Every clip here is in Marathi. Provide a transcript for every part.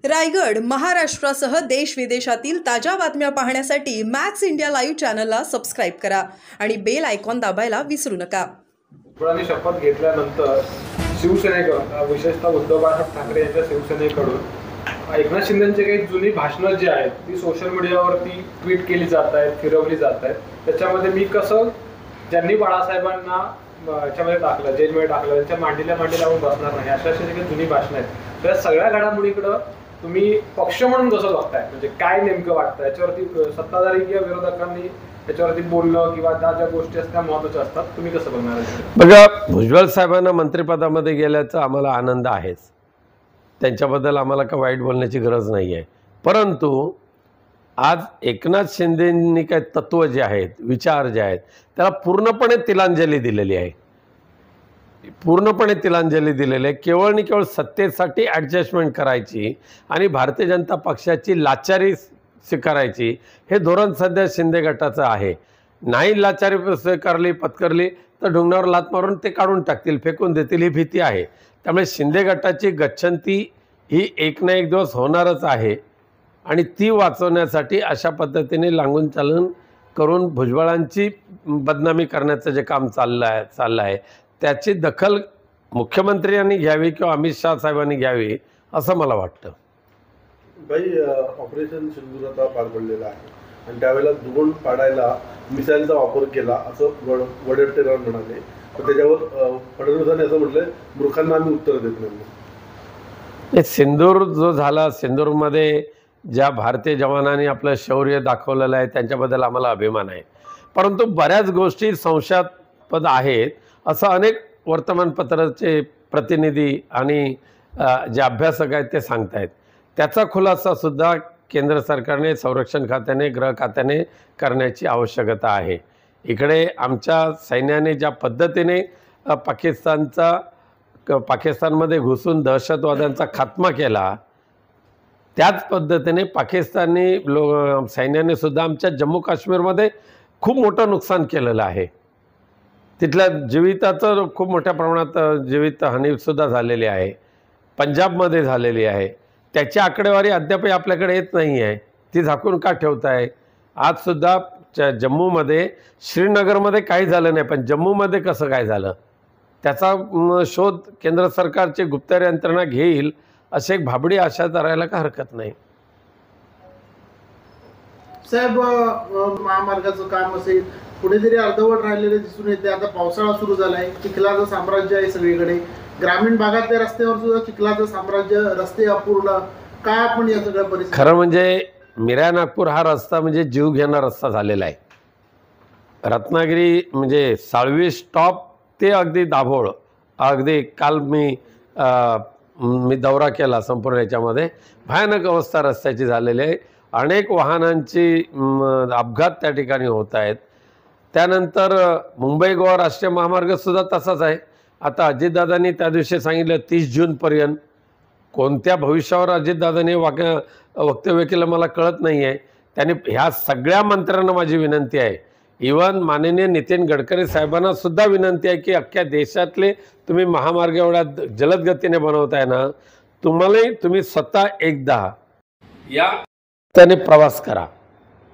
रायगड, महाराष्ट्रासह देश विदेशातील ताज्या बातम्या पाहण्यासाठी मॅक्स इंडिया लाईव्ह चॅनलला सबस्क्राइब करा आणि बेल आयकॉन दाबायला विसरू नका. भुजबळांनी शपथ घेतल्यानंतर शिवसेनेकडून विशेषतः उद्धव बाळासाहेब ठाकरे यांच्या शिवसेनेकडून एकनाथ शिंदेची काही जुनी भाषणं जी आहेत ती सोशल मीडियावरती ट्विट केली जात आहेत, फिरवली जात आहेत. त्याच्यामध्ये मी कसं ज्यांनी बाळासाहेबांना याच्यामध्ये टाकलं, जेलमध्ये टाकलं, त्यांच्या मांडीला लावून बसणार नाही, अशा अशा काही जुनी भाषणं आहेत. त्या सगळ्या घडामोडीकडं तुम्ही पक्ष म्हणून कसं बघताय, म्हणजे काय नेमकं वाटतं याच्यावरती? सत्ताधारी किंवा विरोधकांनी याच्यावरती बोलणं किंवा ज्या गोष्टी असतात महत्त्वाच्या असतात, तुम्ही कसं बघणार? बघा, भुजबळ साहेबांना मंत्रिपदामध्ये गेल्याचा आम्हाला आनंद आहेच, त्यांच्याबद्दल आम्हाला काय वाईट बोलण्याची गरज नाही आहे. परंतु आज एकनाथ शिंदेंनी काय तत्त्व जे आहेत, विचार जे आहेत, त्याला पूर्णपणे तिलांजली दिलेली आहे. पूर्णपणे तिलांजली दिलेली आहे. केवळ आणि केवळ सत्तेसाठी ॲडजस्टमेंट करायची आणि भारतीय जनता पक्षाची लाचारी स्वीकारायची, हे धोरण सध्या शिंदे गटाचं आहे. नाही लाचारी स्वीकारली, पत्करली तर ढुंगणावर लात मारून ते काढून टाकतील, फेकून देतील, ही भीती आहे. त्यामुळे शिंदे गटाची गच्छंती ही एक ना एक दिवस होणारच आहे आणि ती वाचवण्यासाठी अशा पद्धतीने लागून चालून करून भुजबळांची बदनामी करण्याचं जे काम चाललं आहे त्याची दखल मुख्यमंत्र्यांनी घ्यावी किंवा अमित शाह साहेबांनी घ्यावी असं मला वाटतं. भाई, ऑपरेशन सिंदूर आता पार पडलेलं आहे आणि त्यावेळेला दुगण पाडायला मिसाईलचा वापर केला असं वडेट्टीवार म्हणाले. तर त्याच्यावर फडणवीसांनी असं म्हटलं, मूर्खांना आम्ही उत्तर देत नाही. सिंदूर जो झाला, सिंदूरमध्ये ज्या भारतीय जवानांनी आपलं शौर्य दाखवलेलं आहे त्यांच्याबद्दल आम्हाला अभिमान आहे. परंतु बऱ्याच गोष्टी संशयास्पद आहेत असं अनेक वर्तमानपत्राचे प्रतिनिधी आणि जे अभ्यासक आहेत ते सांगतायत. त्याचा खुलासासुद्धा केंद्र सरकारने, संरक्षण खात्याने, गृह खात्याने करण्याची आवश्यकता आहे. इकडे आमच्या सैन्याने ज्या पद्धतीने पाकिस्तानमध्ये घुसून दहशतवाद्यांचा खात्मा केला, त्याच पद्धतीने पाकिस्तानी सैन्याने सुद्धा आमच्या जम्मू काश्मीरमध्ये खूप मोठं नुकसान केलेलं आहे. तिथल्या जीविताचं खूप मोठ्या प्रमाणात जीवितहानीसुद्धा झालेली आहे, पंजाबमध्ये झालेली आहे. त्याची आकडेवारी अद्याप आपल्याकडे येत नाही आहे. ती झाकून का ठेवताय? आजसुद्धा जम्मूमध्ये, श्रीनगरमध्ये काही झालं नाही, पण जम्मूमध्ये कसं काय झालं त्याचा शोध केंद्र सरकारची गुप्तचर यंत्रणा घेईल अशी एक भाबडी आशा करायला का हरकत नाही. साहेब, महामार्गाचं काम असेल कुठेतरी अर्धवट राहिलेले दिसून येते. आता पावसाळा सुरू झालाय, चिखलाचं साम्राज्य आहे सगळीकडे. ग्रामीण भागातल्या रस्त्यावर सुद्धा चिखलाचं साम्राज्य, रस्ते अपूर्ण. काय आपण या सगळ्या परिस्थिती? खरं म्हणजे मिरा नागपूर हा रस्ता म्हणजे जीव घेणारा रस्ता झालेला आहे. रत्नागिरी म्हणजे साळवी स्टॉप ते अगदी दाभोळ, अगदी काल मी दौरा केला संपूर्ण याच्यामध्ये, भयानक अवस्था रस्त्याची झालेली आहे. अनेक वाहनांची अपघात त्या ठिकाणी होत आहेत. त्यानंतर मुंबई गोवा राष्ट्रीय महामार्गसुद्धा तसाच आहे. आता अजितदादांनी त्या दिवशी सांगितलं 30 जूनपर्यंत. कोणत्या भविष्यावर अजितदादांनी वक्तव्य केलं मला कळत नाही आहे. त्यांनी ह्या सगळ्या मंत्र्यांना माझी विनंती आहे, इवन माननीय नितीन गडकरी साहेबांना सुद्धा विनंती आहे की अख्ख्या देशातले तुम्ही महामार्ग एवढ्या जलद गतीने बनवताय ना, तुम्ही स्वतः एकदा या त्याने प्रवास करा.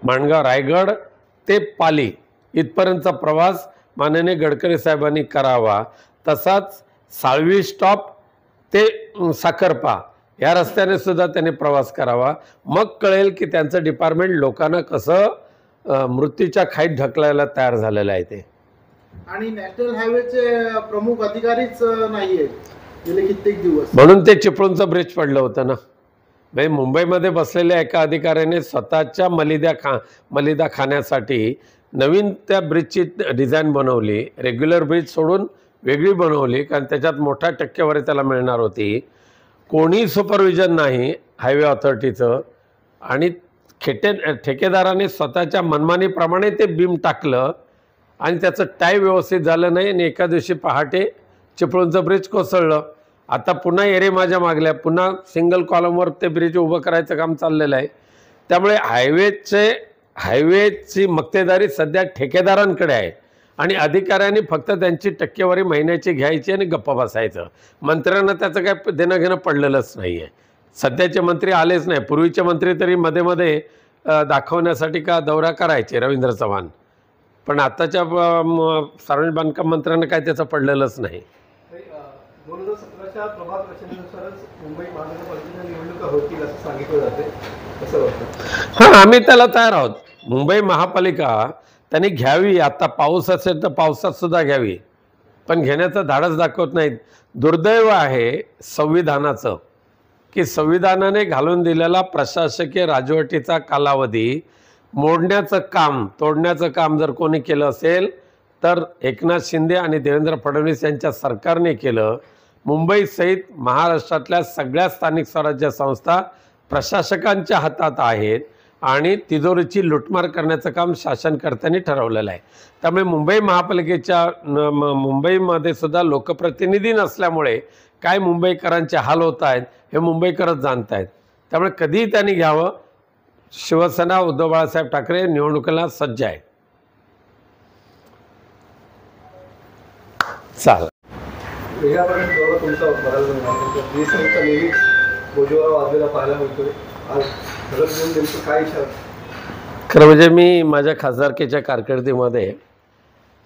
माणगाव रायगड ते पाली इथपर्यंतचा प्रवास माननीय गडकरी साहेबांनी करावा. तसाच साळवी स्टॉप ते साखरपा या रस्त्याने सुद्धा त्यांनी प्रवास करावा. मग कळेल की त्यांचं डिपार्टमेंट लोकांना कसं मृत्यूच्या खाईत ढकलायला तयार झालेलं आहे ते. आणि नॅशनल हायवेचे प्रमुख अधिकारीच नाहीये गेले कित्येक दिवस, म्हणून ते चिपळूणचं ब्रिज पडलं होतं ना. म्हणजे मुंबईमध्ये बसलेल्या एका अधिकाऱ्याने स्वतःच्या मलिदा खाण्यासाठी नवीन त्या ब्रिजची डिझाईन बनवली, रेग्युलर ब्रिज सोडून वेगळी बनवली, कारण त्याच्यात मोठ्या टक्केवारी त्याला मिळणार होती. कोणी सुपरविजन नाही हायवे ऑथॉरिटीचं आणि ठेकेदाराने स्वतःच्या मनमानीप्रमाणे ते बीम टाकलं आणि त्याचं टाय व्यवस्थित झालं नाही आणि एका दिवशी पहाटे चिपळूणचं ब्रिज कोसळलं. आता पुन्हा एरे माझ्या मागल्या, पुन्हा सिंगल कॉलमवर ते ब्रिज उभं करायचं काम चाललेलं आहे. त्यामुळे हायवेची मक्तेदारी सध्या ठेकेदारांकडे आहे आणि अधिकाऱ्यांनी फक्त त्यांची टक्केवारी महिन्याची घ्यायची आणि गप्पा बसायचं. मंत्र्यांना त्याचं काय देणं घेणं पडलेलंच नाही आहे. सध्याचे मंत्री आलेच नाही, पूर्वीचे मंत्री तरी मध्ये मध्ये दाखवण्यासाठी का दौरा करायचे रवींद्र चव्हाण, पण आताच्या सार्वजनिक बांधकाम मंत्र्यांना काय त्याचं पडलेलंच नाही. 2017च्या प्रभाग रचनेनुसारच मुंबई महानगरपालिकेच्या निवडणुका होतील असं सांगितलं जाते, कसं वाटतं? हां, आम्ही त्याला तयार आहोत. मुंबई महापालिका त्यांनी घ्यावी, आता पाऊस असेल तर पावसात सुद्धा घ्यावी, पण घेण्याचं धाडस दाखवत नाहीत. दुर्दैव आहे संविधानाचं की संविधानाने घालून दिलेला प्रशासकीय राजवटीचा कालावधी मोडण्याचं काम, तोडण्याचं काम जर कोणी केलं असेल तर एकनाथ शिंदे आणि देवेंद्र फडणवीस यांच्या सरकारने केलं. मुंबईसहित महाराष्ट्रातल्या सगळ्या स्थानिक स्वराज्य संस्था प्रशासकांच्या हातात आहेत आणि तिजोरीची लुटमार करण्याचं काम शासनकर्त्यांनी ठरवलेलं आहे. त्यामुळे मुंबई महापालिकेच्या मुंबईमध्ये सुद्धा लोकप्रतिनिधी नसल्यामुळे काय मुंबईकरांचे हाल होत आहेत हे मुंबईकरच जाणत आहेत. त्यामुळे कधीही त्यांनी घ्यावं. शिवसेना उद्धव बाळासाहेब ठाकरे निवडणुकीला सज्ज आहे. चालेल. वेगळ्यापर्यंत दौरा तुमचा बराच BSNLचा नेहमीच बोजवारा वाजलेला पाहायला मिळतोय. आज घरात घेऊन नेमकं काय इच्छा? खरं म्हणजे मी माझ्या खासदारकीच्या कारकिर्दीमध्ये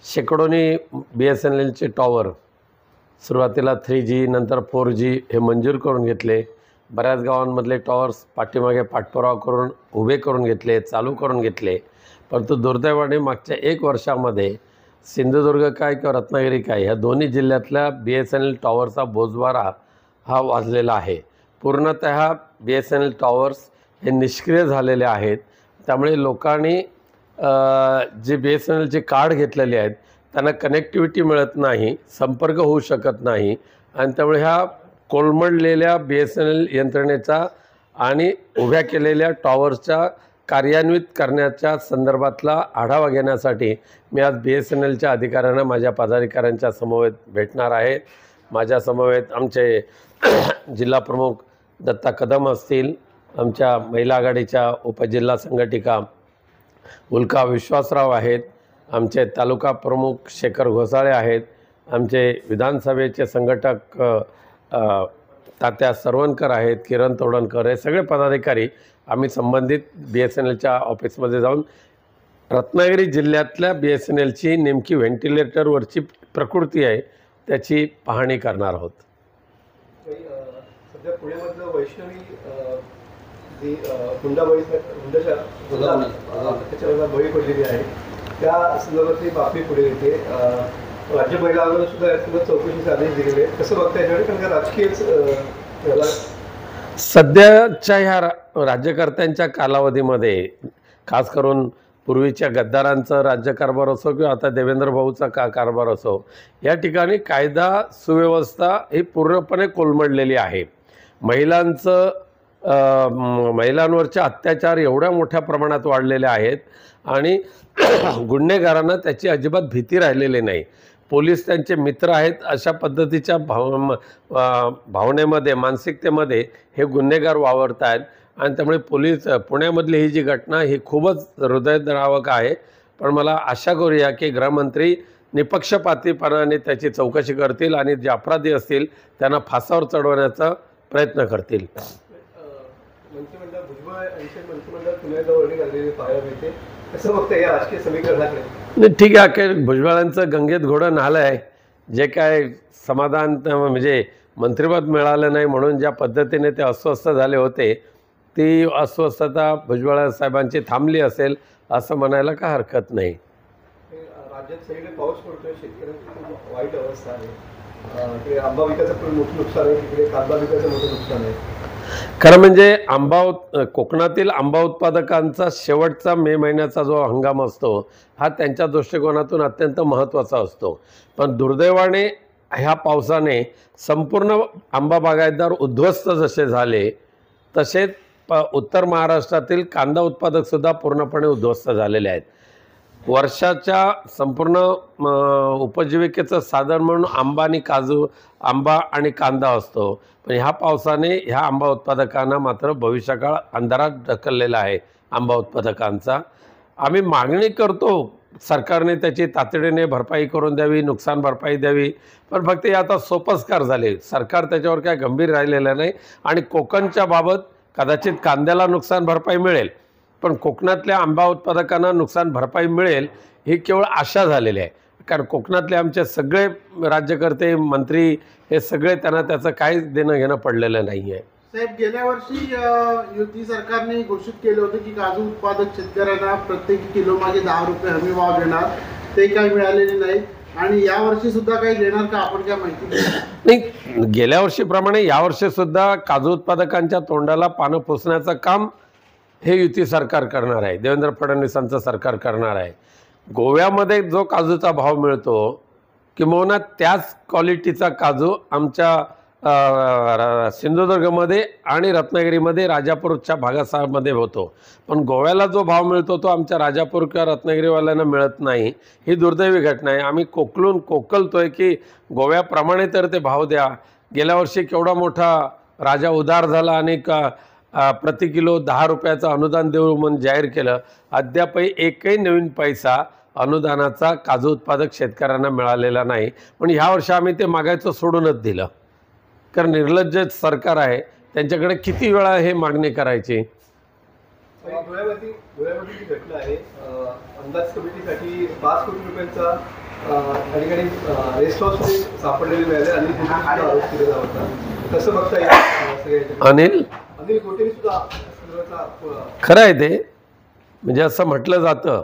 शेकडोनी BSNLचे टॉवर, सुरुवातीला 3G नंतर 4G हे मंजूर करून घेतले. बऱ्याच गावांमधले टॉवर्स पाठीमागे पाठपुरावा करून उभे करून घेतले, चालू करून घेतले. परंतु दुर्दैवाने मागच्या 1 वर्षामध्ये सिंधुदुर्ग काय किंवा रत्नागिरी काय ह्या दोन्ही जिल्ह्यातल्या BSNL टॉवरचा बोजवारा हा वाजलेला आहे. पूर्णतः BSNL टॉवर्स हे निष्क्रिय झालेले आहेत. त्यामुळे लोकांनी जे BSNLचे कार्ड घेतलेले आहेत त्यांना कनेक्टिव्हिटी मिळत नाही, संपर्क होऊ शकत नाही आणि त्यामुळे ह्या कोलमडलेल्या BSNL यंत्रणेचा आणि उभ्या केलेल्या टॉवरच्या कार्यान्वित करण्याच्या संदर्भातला आढावा घेण्यासाठी मी आज BSNLच्या अधिकाऱ्यांना माझ्या पदाधिकाऱ्यांच्या समवेत भेटणार आहे. माझ्या समवेत आमचे जिल्हाप्रमुख दत्ता कदम असतील, आमच्या महिला आघाडीच्या उपजिल्हा संघटिका उल्का विश्वासराव आहेत, आमचे तालुका प्रमुख शेखर घोसाळे आहेत, आमचे विधानसभेचे संघटक तात्या सरवणकर आहेत, किरण तोडणकर, हे सगळे पदाधिकारी आम्ही संबंधित BSNLच्या ऑफिसमध्ये जाऊन रत्नागिरी जिल्ह्यातल्या BSNLची नेमकी व्हेंटिलेटरवरची प्रकृती आहे त्याची पाहणी करणार आहोत. सध्या पुण्यामधलं वैष्णवी जी हुंडा त्याच्यावर बळी पडलेली आहे, त्या संदर्भातली बातमी पुढे येते. राज्य महिला आयोगाने सुद्धा यासंदर्भात चौकशीचे आदेश दिलेले आहेत. कसं बघता याच्याकडे? कारण का राजकीयच याला सध्याच्या ह्या राज्यकर्त्यांच्या कालावधीमध्ये, खास करून पूर्वीच्या गद्दारांचं राज्यकारभार असो किंवा आता देवेंद्र भाऊचा कारभार असो, या ठिकाणी कायदा सुव्यवस्था ही पूर्णपणे कोलमडलेली आहे. महिलांवरचे अत्याचार एवढ्या मोठ्या प्रमाणात वाढलेले आहेत आणि गुन्हेगारांना त्याची अजिबात भीती राहिलेली नाही. पोलीस त्यांचे मित्र आहेत अशा पद्धतीच्या भावनेमध्ये, मानसिकतेमध्ये हे गुन्हेगार वावरत आहेत आणि त्यामुळे पुण्यामधली ही जी घटना ही खूपच हृदयद्रावक आहे. पण मला आशा करूया की गृहमंत्री निपक्षपातीपणाने त्याची चौकशी करतील आणि जे अपराधी असतील त्यांना फासावर चढवण्याचा प्रयत्न करतील. मंत्रिमंडळ भुजबळ यांचे मंत्रिमंडळ पुण्याला वर्णी आलेली पाहायला मिळते. कसं बघता या राजकीय समीकरणाकडे? नाही, ठीक आहे. काय भुजबळांचं गंगेत घोडं नालं आहे. जे काय समाधान म्हणजे मंत्रिपद मिळालं नाही म्हणून ज्या पद्धतीने ते अस्वस्थ झाले होते, ती अस्वस्थता भुजबळ साहेबांची थांबली असेल असं म्हणायला काय हरकत नाही. राज्यात सगळीकडे पाऊस पडतोय, शेतकऱ्यांची खूप वाईट अवस्था आहे. इकडे आंबा पिकाचं पण मोठं नुकसान आहे, तिकडे कांदा पिकाचं मोठं नुकसान आहे. खरं म्हणजे कोकणातील आंबा उत्पादकांचा शेवटचा मे महिन्याचा जो हंगाम असतो हा त्यांच्या दृष्टिकोनातून अत्यंत महत्त्वाचा असतो. पण दुर्दैवाने ह्या पावसाने संपूर्ण आंबा बागायतदार उद्ध्वस्त जसे झाले तसेच उत्तर महाराष्ट्रातील कांदा उत्पादकसुद्धा पूर्णपणे उद्ध्वस्त झालेले आहेत. वर्षाच्या संपूर्ण उपजीविकेचं साधन म्हणून आंबा आणि कांदा असतो. पण ह्या पावसाने ह्या आंबा उत्पादकांना मात्र भविष्यकाळ अंधारात ढकललेला आहे. आंबा उत्पादकांचा आम्ही मागणी करतो सरकारने त्याची तातडीने भरपाई करून द्यावी, नुकसान भरपाई द्यावी. पण फक्त हे आता सोपस्कार झाले, सरकार त्याच्यावर काय गंभीर राहिलेलं नाही. आणि कोकणच्या बाबत कदाचित कांद्याला नुकसान भरपाई मिळेल, पण कोकणातल्या आंबा उत्पादकांना नुकसान भरपाई मिळेल ही केवळ आशा झालेली आहे. कारण कोकणातले आमचे सगळे राज्यकर्ते, मंत्री हे सगळे, त्यांना त्याचं काहीच देणं घेणं पडलेलं नाही आहे. साहेब, गेल्या वर्षी युती सरकारने घोषित केले होते की काजू उत्पादक शेतकऱ्यांना प्रत्येक किलो मागे 10 रुपये हमी भाव देणार, ते काही मिळालेले नाही. आणि या वर्षी सुद्धा काही देणार का, आपण काय माहिती नाही? गेल्या वर्षीप्रमाणे यावर्षी सुद्धा काजू उत्पादकांच्या तोंडाला पानं पुसण्याचं काम हे युती सरकार करणार आहे, देवेंद्र फडणवीसांचं सरकार करणार आहे. गोव्यामध्ये जो काजूचा भाव मिळतो, किंबहुना त्याच क्वालिटीचा काजू आमच्या सिंधुदुर्गमध्ये आणि रत्नागिरीमध्ये, राजापूरच्या भागामध्ये होतो. पण गोव्याला जो भाव मिळतो तो आमच्या राजापूर किंवा रत्नागिरीवाल्यांना मिळत नाही. ही दुर्दैवी घटना आहे. आम्ही कोकलतोय की गोव्याप्रमाणे तर ते भाव द्या. गेल्या वर्षी केवढा मोठा राजा उदार झाला आणि प्रति किलो 10 रुपयाचं अनुदान देऊ म्हणून जाहीर केलं. अद्यापही एकही नवीन पैसा अनुदानाचा काजू उत्पादक शेतकऱ्यांना मिळालेला नाही. पण ह्या वर्षी आम्ही ते मागायचं सोडूनच दिलं, कारण निर्लज्ज सरकार आहे. त्यांच्याकडे किती वेळा हे मागणी करायची. धुळ्यामध्ये जी घटना आहे, अंदाज कमिटीसाठी 5 कोटी रुपयांचा ठिकाणी रेस्ट हाऊसमध्ये सापडलेले मिळाले आणि आरोप केला होता. कसं बघता येईल? अनिल गोटेने सुद्धा खरं आहे ते. म्हणजे असं म्हटलं जातं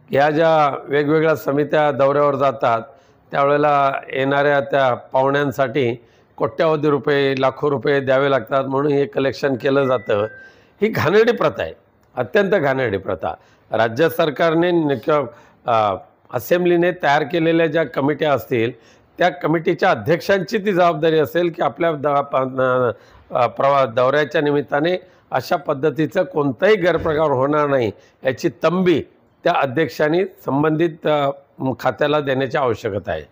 की ह्या ज्या वेगवेगळ्या समित्या दौऱ्यावर जातात त्यावेळेला येणाऱ्या त्या पाहुण्यांसाठी कोट्यावधी रुपये, लाखो रुपये द्यावे लागतात म्हणून हे कलेक्शन केलं जातं. ही घाणेरडी प्रथा आहे, अत्यंत घाणेरडी प्रथा. राज्य सरकारने किंवा असेंब्लीने तयार केलेल्या ज्या कमिट्या असतील त्या कमिटीच्या अध्यक्षांची ती जबाबदारी असेल की आपल्या दौऱ्याच्या निमित्ताने अशा पद्धतीचं कोणताही गैरप्रकार होणार नाही याची तंबी त्या अध्यक्षांनी संबंधित खात्याला देण्याची आवश्यकता आहे.